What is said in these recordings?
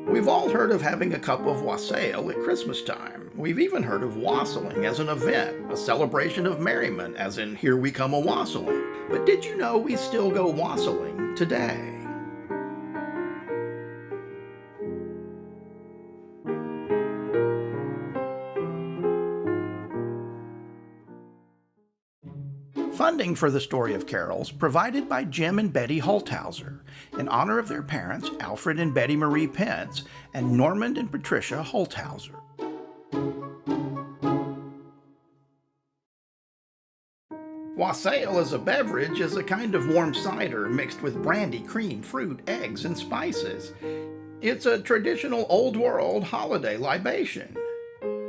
We've all heard of having a cup of wassail at Christmas time. We've even heard of wassailing as an event, a celebration of merriment, as in here we come a wassailing. But did you know we still go wassailing today? Funding for the story of carols provided by Jim and Betty Holthauser in honor of their parents Alfred and Betty Marie Pence and Normand and Patricia Holthauser. Wassail as a beverage is a kind of warm cider mixed with brandy, cream, fruit, eggs, and spices. It's a traditional old world holiday libation.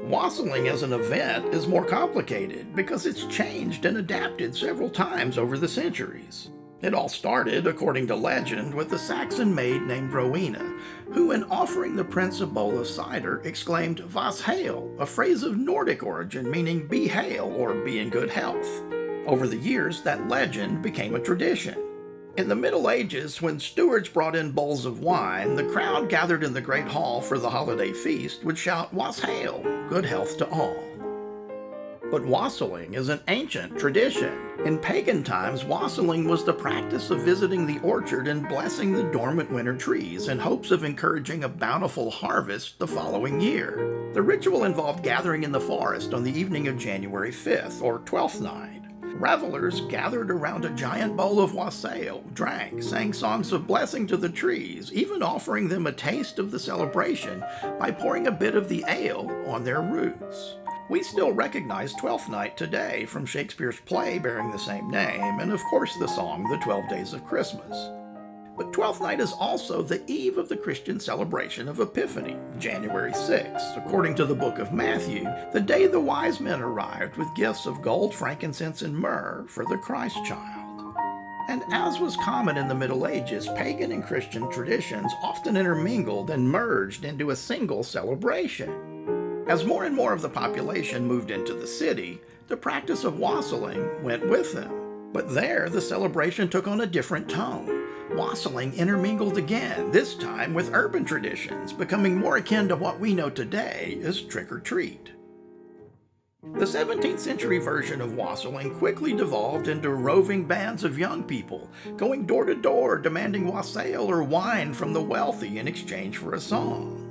Wassailing as an event is more complicated because it's changed and adapted several times over the centuries. It all started, according to legend, with a Saxon maid named Rowena, who, in offering the prince a bowl of cider, exclaimed "Wassail," a phrase of Nordic origin meaning "be hail" or "be in good health." Over the years, that legend became a tradition. In the Middle Ages, when stewards brought in bowls of wine, the crowd gathered in the great hall for the holiday feast would shout "Wassail," good health to all. But wassailing is an ancient tradition. In pagan times, wassailing was the practice of visiting the orchard and blessing the dormant winter trees in hopes of encouraging a bountiful harvest the following year. The ritual involved gathering in the forest on the evening of January 5th, or Twelfth Night. Revelers gathered around a giant bowl of wassail, drank, sang songs of blessing to the trees, even offering them a taste of the celebration by pouring a bit of the ale on their roots. We still recognize Twelfth Night today from Shakespeare's play bearing the same name, and of course the song The 12 Days of Christmas. But Twelfth Night is also the eve of the Christian celebration of Epiphany, January 6th, according to the book of Matthew, the day the wise men arrived with gifts of gold, frankincense, and myrrh for the Christ child. And as was common in the Middle Ages, pagan and Christian traditions often intermingled and merged into a single celebration. As more and more of the population moved into the city, the practice of wassailing went with them. But there, the celebration took on a different tone. Wassailing intermingled again, this time with urban traditions, becoming more akin to what we know today as trick-or-treat. The 17th century version of wassailing quickly devolved into roving bands of young people, going door to door demanding wassail or wine from the wealthy in exchange for a song.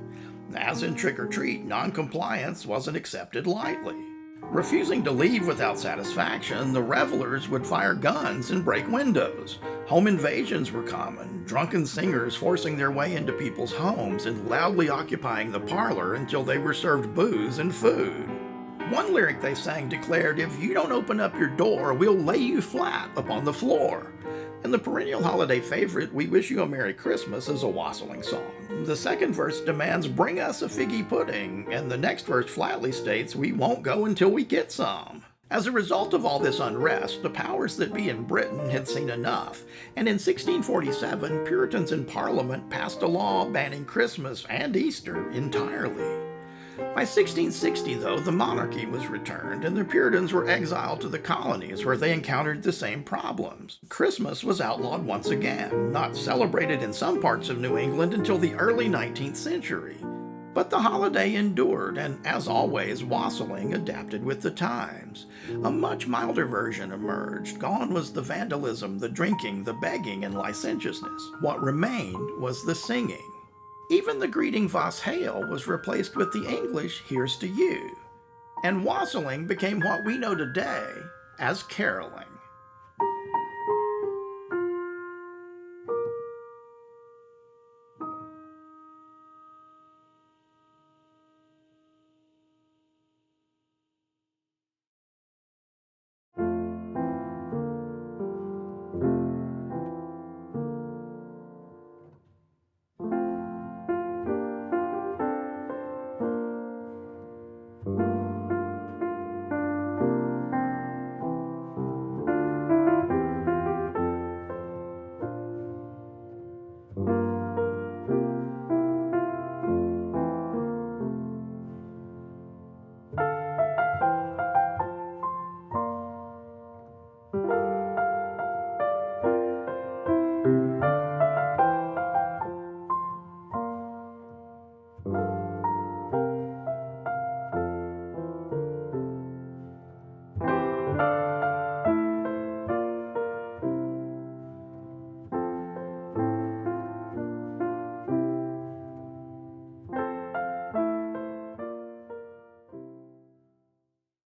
As in trick-or-treat, non-compliance wasn't accepted lightly. Refusing to leave without satisfaction, the revelers would fire guns and break windows. Home invasions were common, drunken singers forcing their way into people's homes and loudly occupying the parlor until they were served booze and food. One lyric they sang declared, "If you don't open up your door, we'll lay you flat upon the floor." And the perennial holiday favorite, "We Wish You a Merry Christmas," is a wassailing song. The second verse demands, "Bring us a figgy pudding," and the next verse flatly states, "We won't go until we get some." As a result of all this unrest, the powers that be in Britain had seen enough, and in 1647, Puritans in Parliament passed a law banning Christmas and Easter entirely. By 1660, though, the monarchy was returned, and the Puritans were exiled to the colonies where they encountered the same problems. Christmas was outlawed once again, not celebrated in some parts of New England until the early 19th century. But the holiday endured, and as always, wassailing adapted with the times. A much milder version emerged. Gone was the vandalism, the drinking, the begging, and licentiousness. What remained was the singing. Even the greeting "Wassail" was replaced with the English "Here's to you," and wassailing became what we know today as caroling.